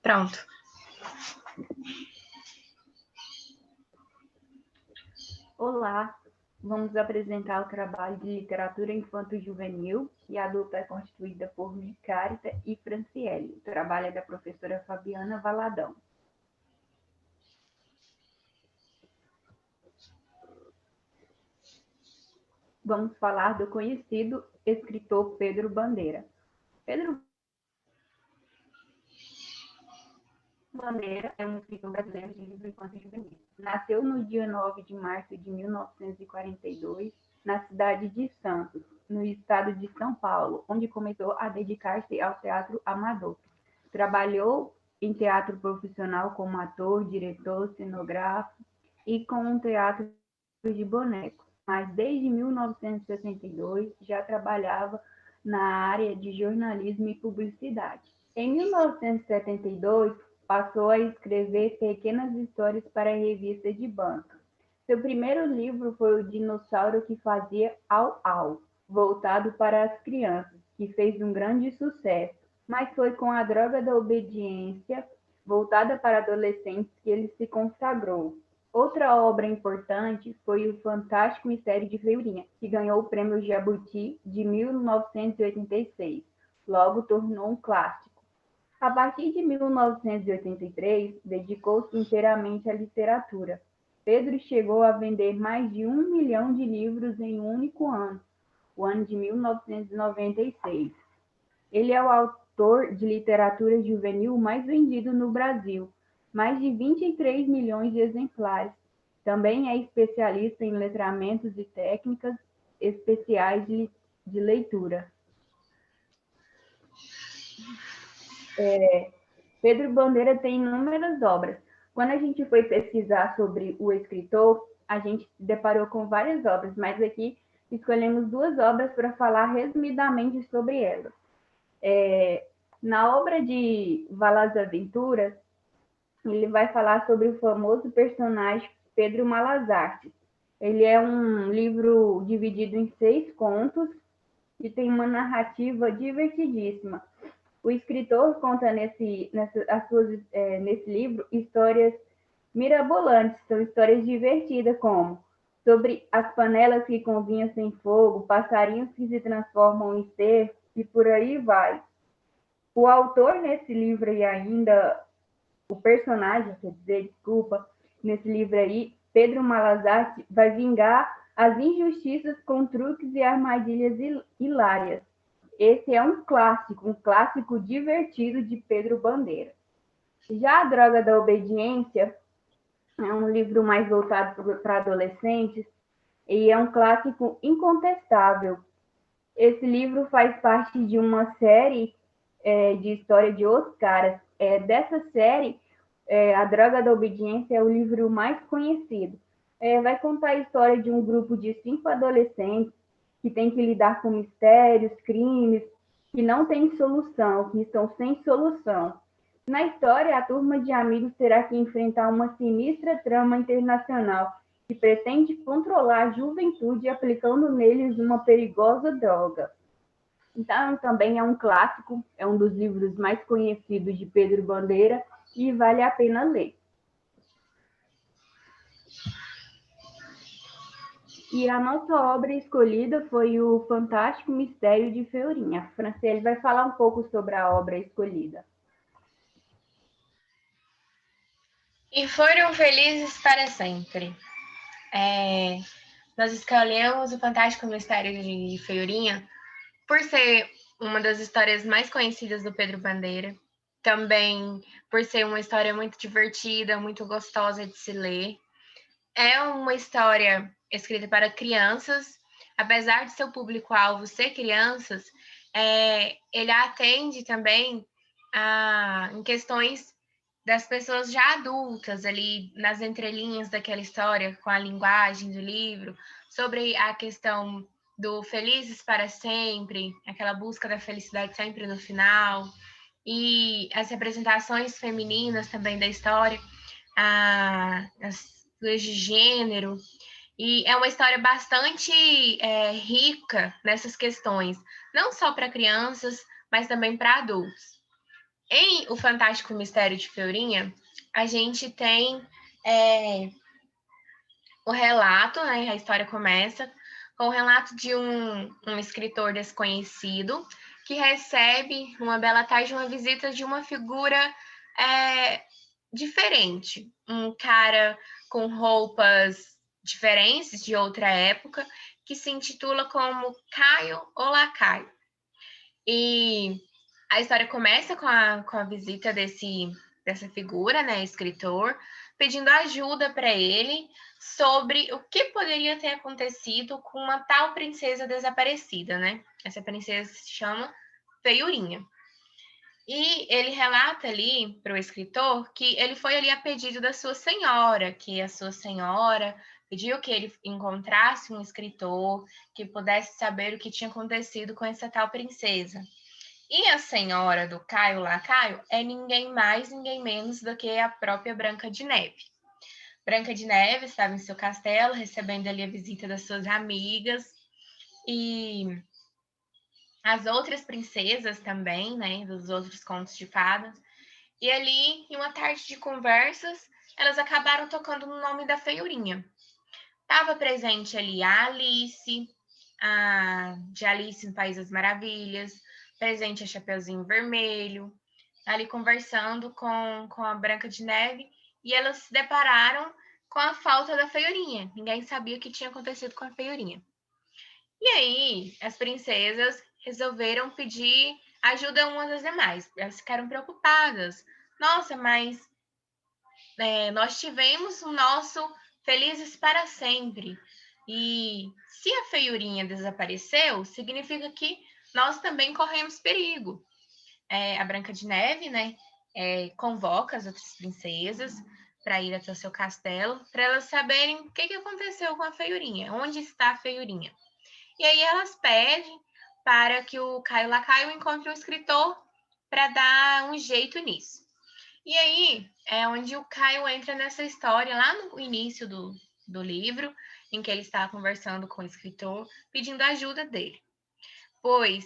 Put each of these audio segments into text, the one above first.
Pronto. Olá, vamos apresentar o trabalho de literatura infanto-juvenil e adulta é constituída por Micárita e Franciele. O trabalho é da professora Fabiana Valadão. Vamos falar do conhecido escritor Pedro Bandeira. Pedro Bandeira é um escritor brasileiro de livro infanto-juvenil. Nasceu no dia 9 de março de 1942, na cidade de Santos, no estado de São Paulo, onde começou a dedicar-se ao teatro amador. Trabalhou em teatro profissional como ator, diretor, cenógrafo e com um teatro de bonecos, mas desde 1962 já trabalhava na área de jornalismo e publicidade. Em 1972, passou a escrever pequenas histórias para a revista de banca. Seu primeiro livro foi O Dinossauro que Fazia Au Au, voltado para as crianças, que fez um grande sucesso, mas foi com A Droga da Obediência, voltada para adolescentes, que ele se consagrou. Outra obra importante foi O Fantástico Mistério de Feiurinha, que ganhou o Prêmio Jabuti de 1986. Logo tornou um clássico. A partir de 1983, dedicou-se inteiramente à literatura. Pedro chegou a vender mais de 1 milhão de livros em um único ano, o ano de 1996. Ele é o autor de literatura juvenil mais vendido no Brasil, mais de 23 milhões de exemplares. Também é especialista em letramentos e técnicas especiais de leitura. Pedro Bandeira tem inúmeras obras. Quando a gente foi pesquisar sobre o escritor, a gente se deparou com várias obras, mas aqui escolhemos 2 obras para falar resumidamente sobre elas. Na obra de Valas Aventuras, ele vai falar sobre o famoso personagem Pedro Malazarte. Ele é um livro dividido em 6 contos e tem uma narrativa divertidíssima. O escritor conta nesse livro histórias mirabolantes, são histórias divertidas, como sobre as panelas que cozinham sem fogo, passarinhos que se transformam em ser, e por aí vai. O autor nesse livro e ainda o personagem, quer dizer, desculpa, nesse livro aí, Pedro Malazarte vai vingar as injustiças com truques e armadilhas hilárias. Esse é um clássico divertido de Pedro Bandeira. Já A Droga da Obediência é um livro mais voltado para adolescentes e é um clássico incontestável. Esse livro faz parte de uma série de história de Os Caras. Dessa série, A Droga da Obediência é o livro mais conhecido. Vai contar a história de um grupo de 5 adolescentes que tem que lidar com mistérios, crimes, que não tem solução, que estão sem solução. Na história, a turma de amigos terá que enfrentar uma sinistra trama internacional que pretende controlar a juventude aplicando neles uma perigosa droga. Então, também é um clássico, é um dos livros mais conhecidos de Pedro Bandeira e vale a pena ler. E a nossa obra escolhida foi O Fantástico Mistério de Feiurinha. A Franciele vai falar um pouco sobre a obra escolhida. E foram felizes para sempre. Nós escolhemos O Fantástico Mistério de Feiurinha por ser uma das histórias mais conhecidas do Pedro Bandeira. Também por ser uma história muito divertida, muito gostosa de se ler. É uma história escrita para crianças, apesar de seu público-alvo ser crianças, ele atende também em questões das pessoas já adultas, ali nas entrelinhas daquela história, com a linguagem do livro, sobre a questão do felizes para sempre, aquela busca da felicidade sempre no final, e as representações femininas também da história, as coisas de gênero, e é uma história bastante rica nessas questões, não só para crianças, mas também para adultos. Em O Fantástico Mistério de Feurinha, a gente tem o relato, né? A história começa com o relato de um escritor desconhecido que recebe, uma bela tarde, uma visita de uma figura diferente. Um cara com roupas diferentes de outra época, que se intitula como Caio ou Lacaio. E a história começa com a visita dessa figura, né, escritor, pedindo ajuda para ele sobre o que poderia ter acontecido com uma tal princesa desaparecida, né? Essa princesa se chama Feiurinha. E ele relata ali para o escritor que ele foi ali a pedido da sua senhora, que a sua senhora pediu que ele encontrasse um escritor que pudesse saber o que tinha acontecido com essa tal princesa. E a senhora do Caio Lacaio é ninguém mais, ninguém menos do que a própria Branca de Neve. Branca de Neve estava em seu castelo, recebendo ali a visita das suas amigas, e as outras princesas também, né, dos outros contos de fadas. E ali, em uma tarde de conversas, elas acabaram tocando no nome da Feiurinha. Estava presente ali a Alice, de Alice no País das Maravilhas, presente a Chapeuzinho Vermelho, ali conversando com a Branca de Neve, e elas se depararam com a falta da Feiurinha. Ninguém sabia o que tinha acontecido com a Feiurinha. E aí, as princesas resolveram pedir ajuda umas das demais. Elas ficaram preocupadas. Nossa, mas nós tivemos o nosso Felizes para Sempre. E se a feiurinha desapareceu, significa que nós também corremos perigo. A Branca de Neve, né, convoca as outras princesas para ir até o seu castelo, para elas saberem o que aconteceu com a feiurinha, onde está a feiurinha. E aí elas pedem para que o Caio Lacaio encontre um escritor para dar um jeito nisso. E aí é onde o Caio entra nessa história, lá no início do livro, em que ele está conversando com o escritor, pedindo ajuda dele. Pois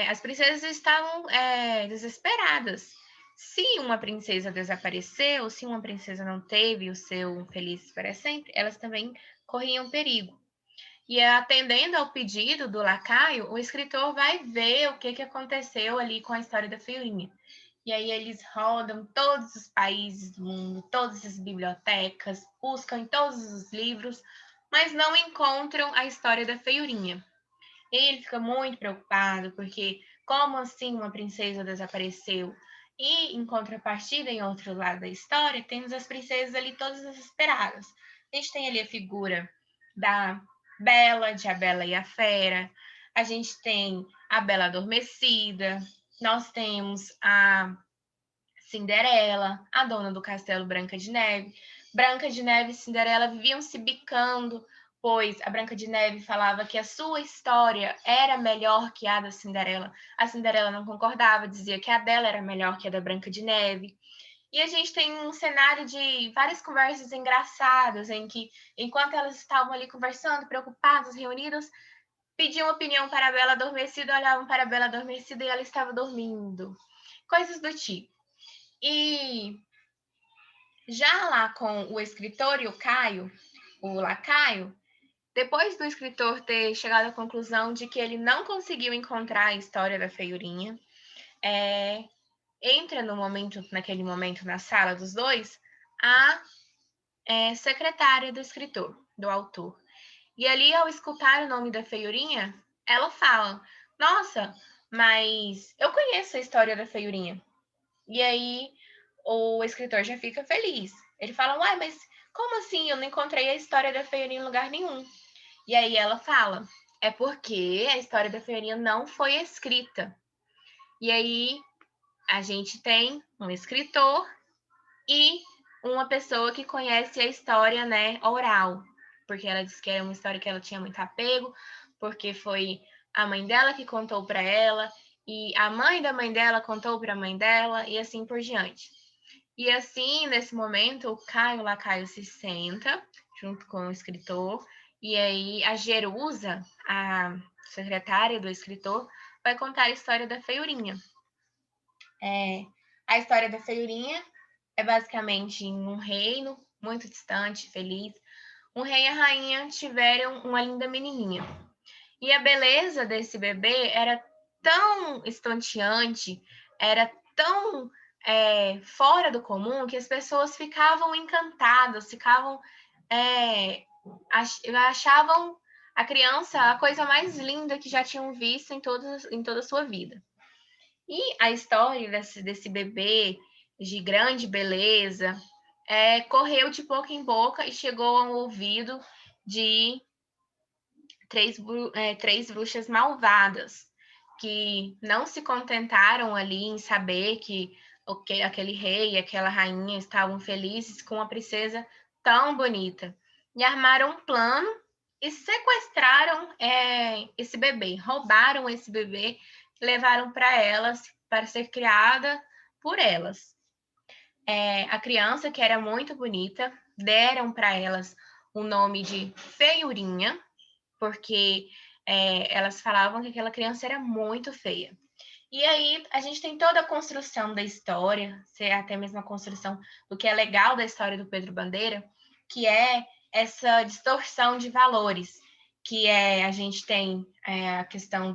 as princesas estavam desesperadas. Se uma princesa desapareceu, se uma princesa não teve o seu Felizes para Sempre, elas também corriam perigo. E atendendo ao pedido do lacaio, o escritor vai ver o que aconteceu ali com a história da feirinha. E aí eles rodam todos os países do mundo, todas as bibliotecas, buscam em todos os livros, mas não encontram a história da feiurinha. E ele fica muito preocupado, porque como assim uma princesa desapareceu? E em contrapartida, em outro lado da história, temos as princesas ali todas desesperadas. A gente tem ali a figura da Bela, de A Bela e a Fera. A gente tem a Bela Adormecida. Nós temos a Cinderela, a dona do castelo Branca de Neve. Branca de Neve e Cinderela viviam se bicando, pois a Branca de Neve falava que a sua história era melhor que a da Cinderela. A Cinderela não concordava, dizia que a dela era melhor que a da Branca de Neve. E a gente tem um cenário de várias conversas engraçadas, em que, enquanto elas estavam ali conversando, preocupadas, reunidas, pediam opinião para a Bela Adormecida, olhavam para a Bela Adormecida e ela estava dormindo. Coisas do tipo. E já lá com o escritor e o Caio, o lacaio, depois do escritor ter chegado à conclusão de que ele não conseguiu encontrar a história da feiurinha, entra naquele momento na sala dos dois, a secretária do escritor, do autor. E ali, ao escutar o nome da feiurinha, ela fala: Nossa, mas eu conheço a história da feiurinha. E aí o escritor já fica feliz. Ele fala: Uai, mas como assim? Eu não encontrei a história da feiurinha em lugar nenhum. E aí ela fala: É porque a história da feiurinha não foi escrita. E aí a gente tem um escritor e uma pessoa que conhece a história, né, oral, porque ela disse que era uma história que ela tinha muito apego, porque foi a mãe dela que contou para ela, e a mãe da mãe dela contou para a mãe dela, e assim por diante. E assim, nesse momento, o Caio Lacaio se senta junto com o escritor, e aí a Jerusa, a secretária do escritor, vai contar a história da feiurinha. A história da Feiurinha é basicamente em um reino muito distante, feliz. Um rei e a rainha tiveram uma linda menininha. E a beleza desse bebê era tão estonteante, era tão fora do comum, que as pessoas ficavam encantadas, achavam a criança a coisa mais linda que já tinham visto em toda a sua vida. E a história desse bebê de grande beleza correu de boca em boca e chegou ao ouvido de três bruxas malvadas, que não se contentaram ali em saber que aquele rei e aquela rainha estavam felizes com uma princesa tão bonita. E armaram um plano e sequestraram esse bebê, roubaram esse bebê e levaram para elas, para ser criada por elas. A criança, que era muito bonita, deram para elas o nome de Feiurinha, porque elas falavam que aquela criança era muito feia. E aí a gente tem toda a construção da história, até mesmo a construção do que é legal da história do Pedro Bandeira, que é essa distorção de valores, que a gente tem a questão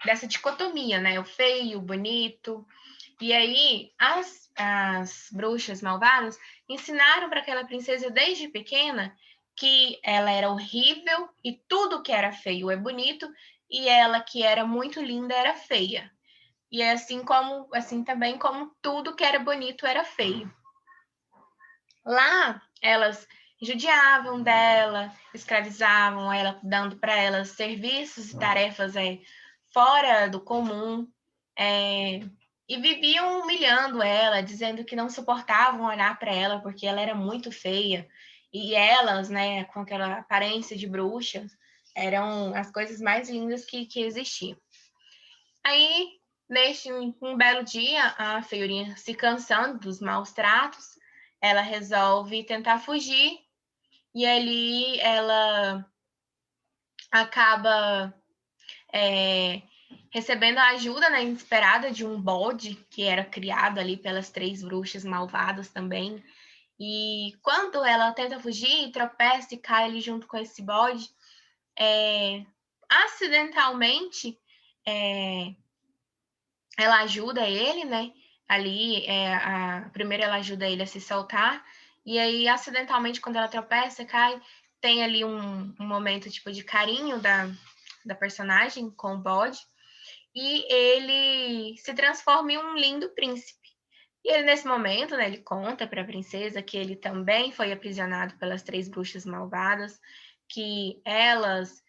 dessa dicotomia, né? O feio, o bonito. E aí as bruxas malvadas ensinaram para aquela princesa desde pequena que ela era horrível e tudo que era feio é bonito, e ela que era muito linda era feia. E é assim também como tudo que era bonito era feio. Lá elas judiavam dela, escravizavam ela, dando para elas serviços e tarefas fora do comum, e viviam humilhando ela, dizendo que não suportavam olhar para ela porque ela era muito feia. E elas, né, com aquela aparência de bruxas, eram as coisas mais lindas que existiam. Aí, neste um belo dia, a Feiurinha, se cansando dos maus tratos, ela resolve tentar fugir, e ali ela acaba recebendo a ajuda, né, inesperada de um bode que era criado ali pelas três bruxas malvadas também. E quando ela tenta fugir, tropeça e cai ali junto com esse bode, acidentalmente, ela ajuda ele, né? Ali, primeiro ela ajuda ele a se soltar, e aí, acidentalmente, quando ela tropeça, cai, tem ali um momento, tipo, de carinho da personagem com o bode, e ele se transforma em um lindo príncipe. E ele, nesse momento, né, ele conta para a princesa que ele também foi aprisionado pelas três bruxas malvadas, que elas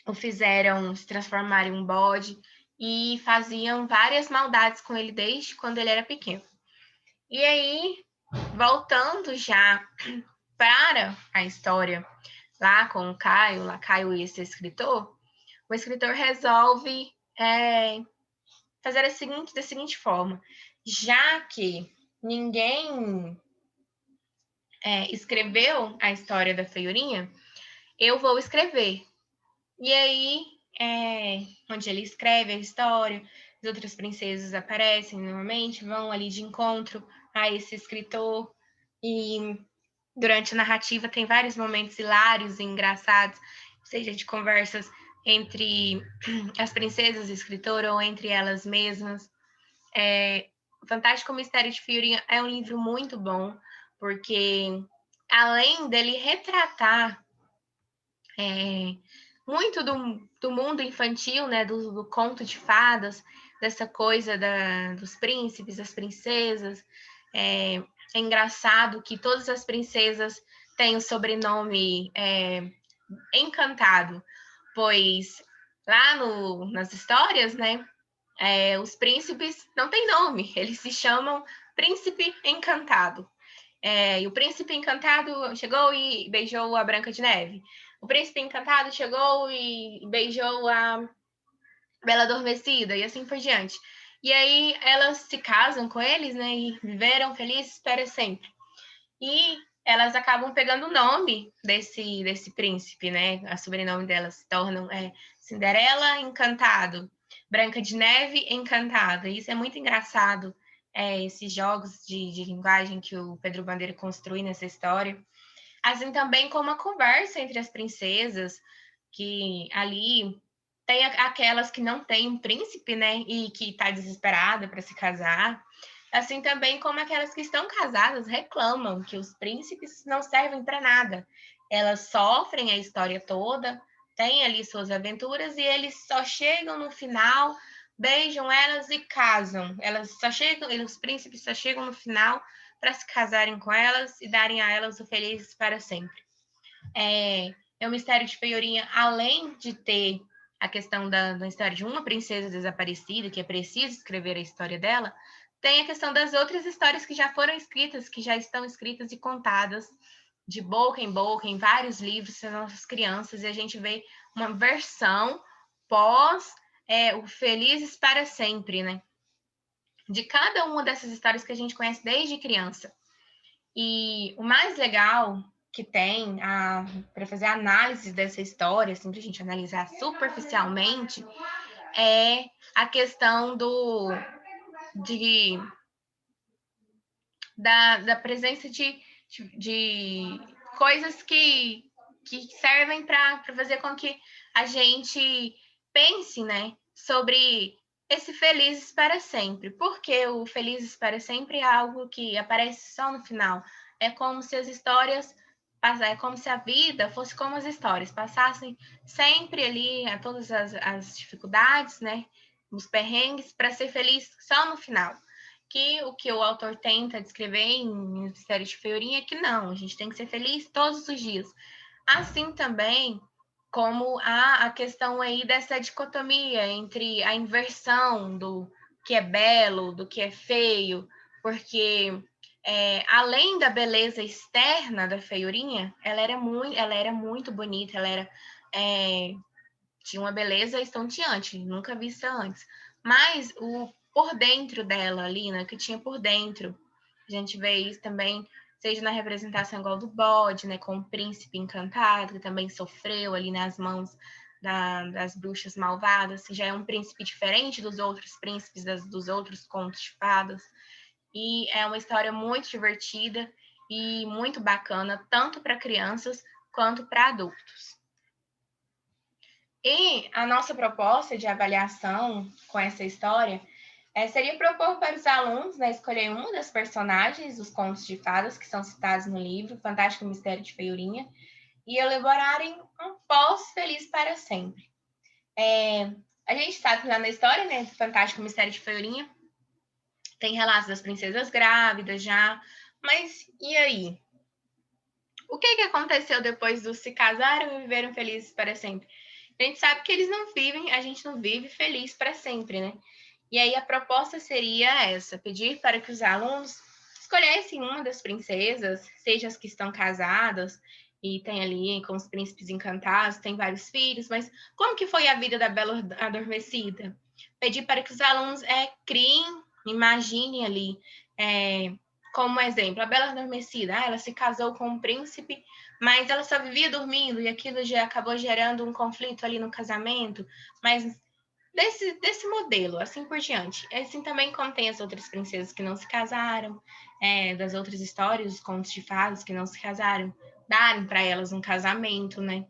o fizeram se transformar em um bode e faziam várias maldades com ele desde quando ele era pequeno. E aí, voltando já para a história lá com o Caio, Caio e esse escritor, o escritor resolve fazer da seguinte forma: já que ninguém escreveu a história da Feiurinha, eu vou escrever. E aí, onde ele escreve a história, as outras princesas aparecem normalmente, vão ali de encontro a esse escritor, e durante a narrativa tem vários momentos hilários e engraçados, seja de conversas entre as princesas e o escritor ou entre elas mesmas. O Fantástico Mistério de Feiurinha é um livro muito bom, porque além dele retratar muito do mundo infantil, né, do conto de fadas, dessa coisa dos príncipes, das princesas. É engraçado que todas as princesas têm o sobrenome Encantado, pois lá nas histórias, né, os príncipes não têm nome, eles se chamam Príncipe Encantado. E o príncipe encantado chegou e beijou a Branca de Neve. O príncipe encantado chegou e beijou a Bela Adormecida, e assim por diante. E aí elas se casam com eles, né? E viveram felizes para sempre. E elas acabam pegando o nome desse príncipe, né? A sobrenome delas se tornam Cinderela Encantado, Branca de Neve Encantada. Isso é muito engraçado, esses jogos de linguagem que o Pedro Bandeira construi nessa história. Assim também como a conversa entre as princesas, que ali tem aquelas que não têm um príncipe, né, e que está desesperada para se casar. Assim também como aquelas que estão casadas reclamam que os príncipes não servem para nada. Elas sofrem a história toda, têm ali suas aventuras e eles só chegam no final, beijam elas e casam. Elas só chegam, os príncipes só chegam no final para se casarem com elas e darem a elas o felizes para sempre. O Mistério de Feijorinha, além de ter a questão da história de uma princesa desaparecida, que é preciso escrever a história dela, tem a questão das outras histórias que já foram escritas, que já estão escritas e contadas de boca em vários livros para nossas crianças, e a gente vê uma versão pós o Felizes para Sempre, né? De cada uma dessas histórias que a gente conhece desde criança. E o mais legal que tem para fazer análise dessa história, assim, para a gente analisar superficialmente, é a questão da presença de coisas que servem para fazer com que a gente pense, né, sobre esse Felizes para Sempre. Porque o Felizes para Sempre é algo que aparece só no final. É como se as histórias, é como se a vida fosse como as histórias, passassem sempre ali a todas as dificuldades, né, os perrengues, para ser feliz só no final. Que o que o autor tenta descrever em Mistério de Feijorinha é que não, a gente tem que ser feliz todos os dias. Assim também como a questão aí dessa dicotomia entre a inversão do que é belo, do que é feio, porque além da beleza externa da Feijorinha, ela era muito bonita, tinha uma beleza estonteante, nunca vista antes. Mas o por dentro dela ali, né, que tinha por dentro, a gente vê isso também, seja na representação igual do bode, né, com o príncipe encantado, que também sofreu ali nas mãos das bruxas malvadas, já é um príncipe diferente dos outros príncipes dos outros contos de fadas. E é uma história muito divertida e muito bacana, tanto para crianças quanto para adultos. E a nossa proposta de avaliação com essa história seria propor para os alunos, né, escolher uma das personagens dos contos de fadas que são citados no livro Fantástico Mistério de Feijorinha e elaborarem um pós-feliz para sempre. A gente sabe que lá na história, né, do Fantástico Mistério de Feijorinha, tem relatos das princesas grávidas já, mas e aí? O que aconteceu depois dos se casaram e viveram felizes para sempre? A gente sabe que eles não vivem, a gente não vive feliz para sempre, né? E aí a proposta seria essa, pedir para que os alunos escolhessem uma das princesas, seja as que estão casadas e tem ali com os príncipes encantados, tem vários filhos, mas como que foi a vida da Bela Adormecida? Pedir para que os alunos criem, imaginem ali, como exemplo, a Bela Adormecida, ela se casou com um príncipe, mas ela só vivia dormindo e aquilo já acabou gerando um conflito ali no casamento, mas desse modelo, assim por diante. Assim também como tem as outras princesas que não se casaram, das outras histórias, os contos de fadas que não se casaram, darem para elas um casamento, né?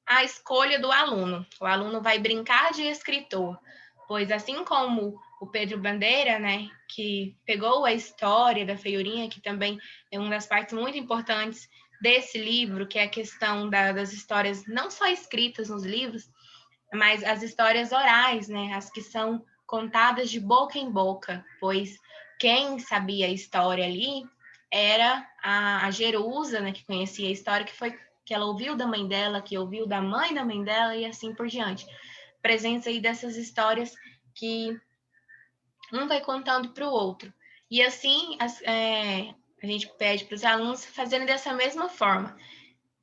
A escolha do aluno. O aluno vai brincar de escritor, pois assim como o Pedro Bandeira, né, que pegou a história da Feijorinha, que também é uma das partes muito importantes desse livro, que é a questão das histórias não só escritas nos livros, mas as histórias orais, né, as que são contadas de boca em boca, pois quem sabia a história ali era a Jerusa, né, que conhecia a história, que ela ouviu da mãe dela, que ouviu da mãe dela e assim por diante. Presença aí dessas histórias que um vai contando para o outro. E assim a gente pede para os alunos fazerem dessa mesma forma.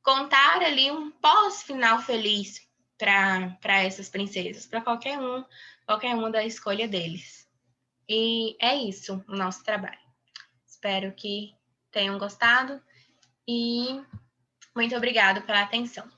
Contar ali um pós-final feliz para essas princesas, para qualquer uma da escolha deles. E é isso o nosso trabalho. Espero que tenham gostado e muito obrigada pela atenção.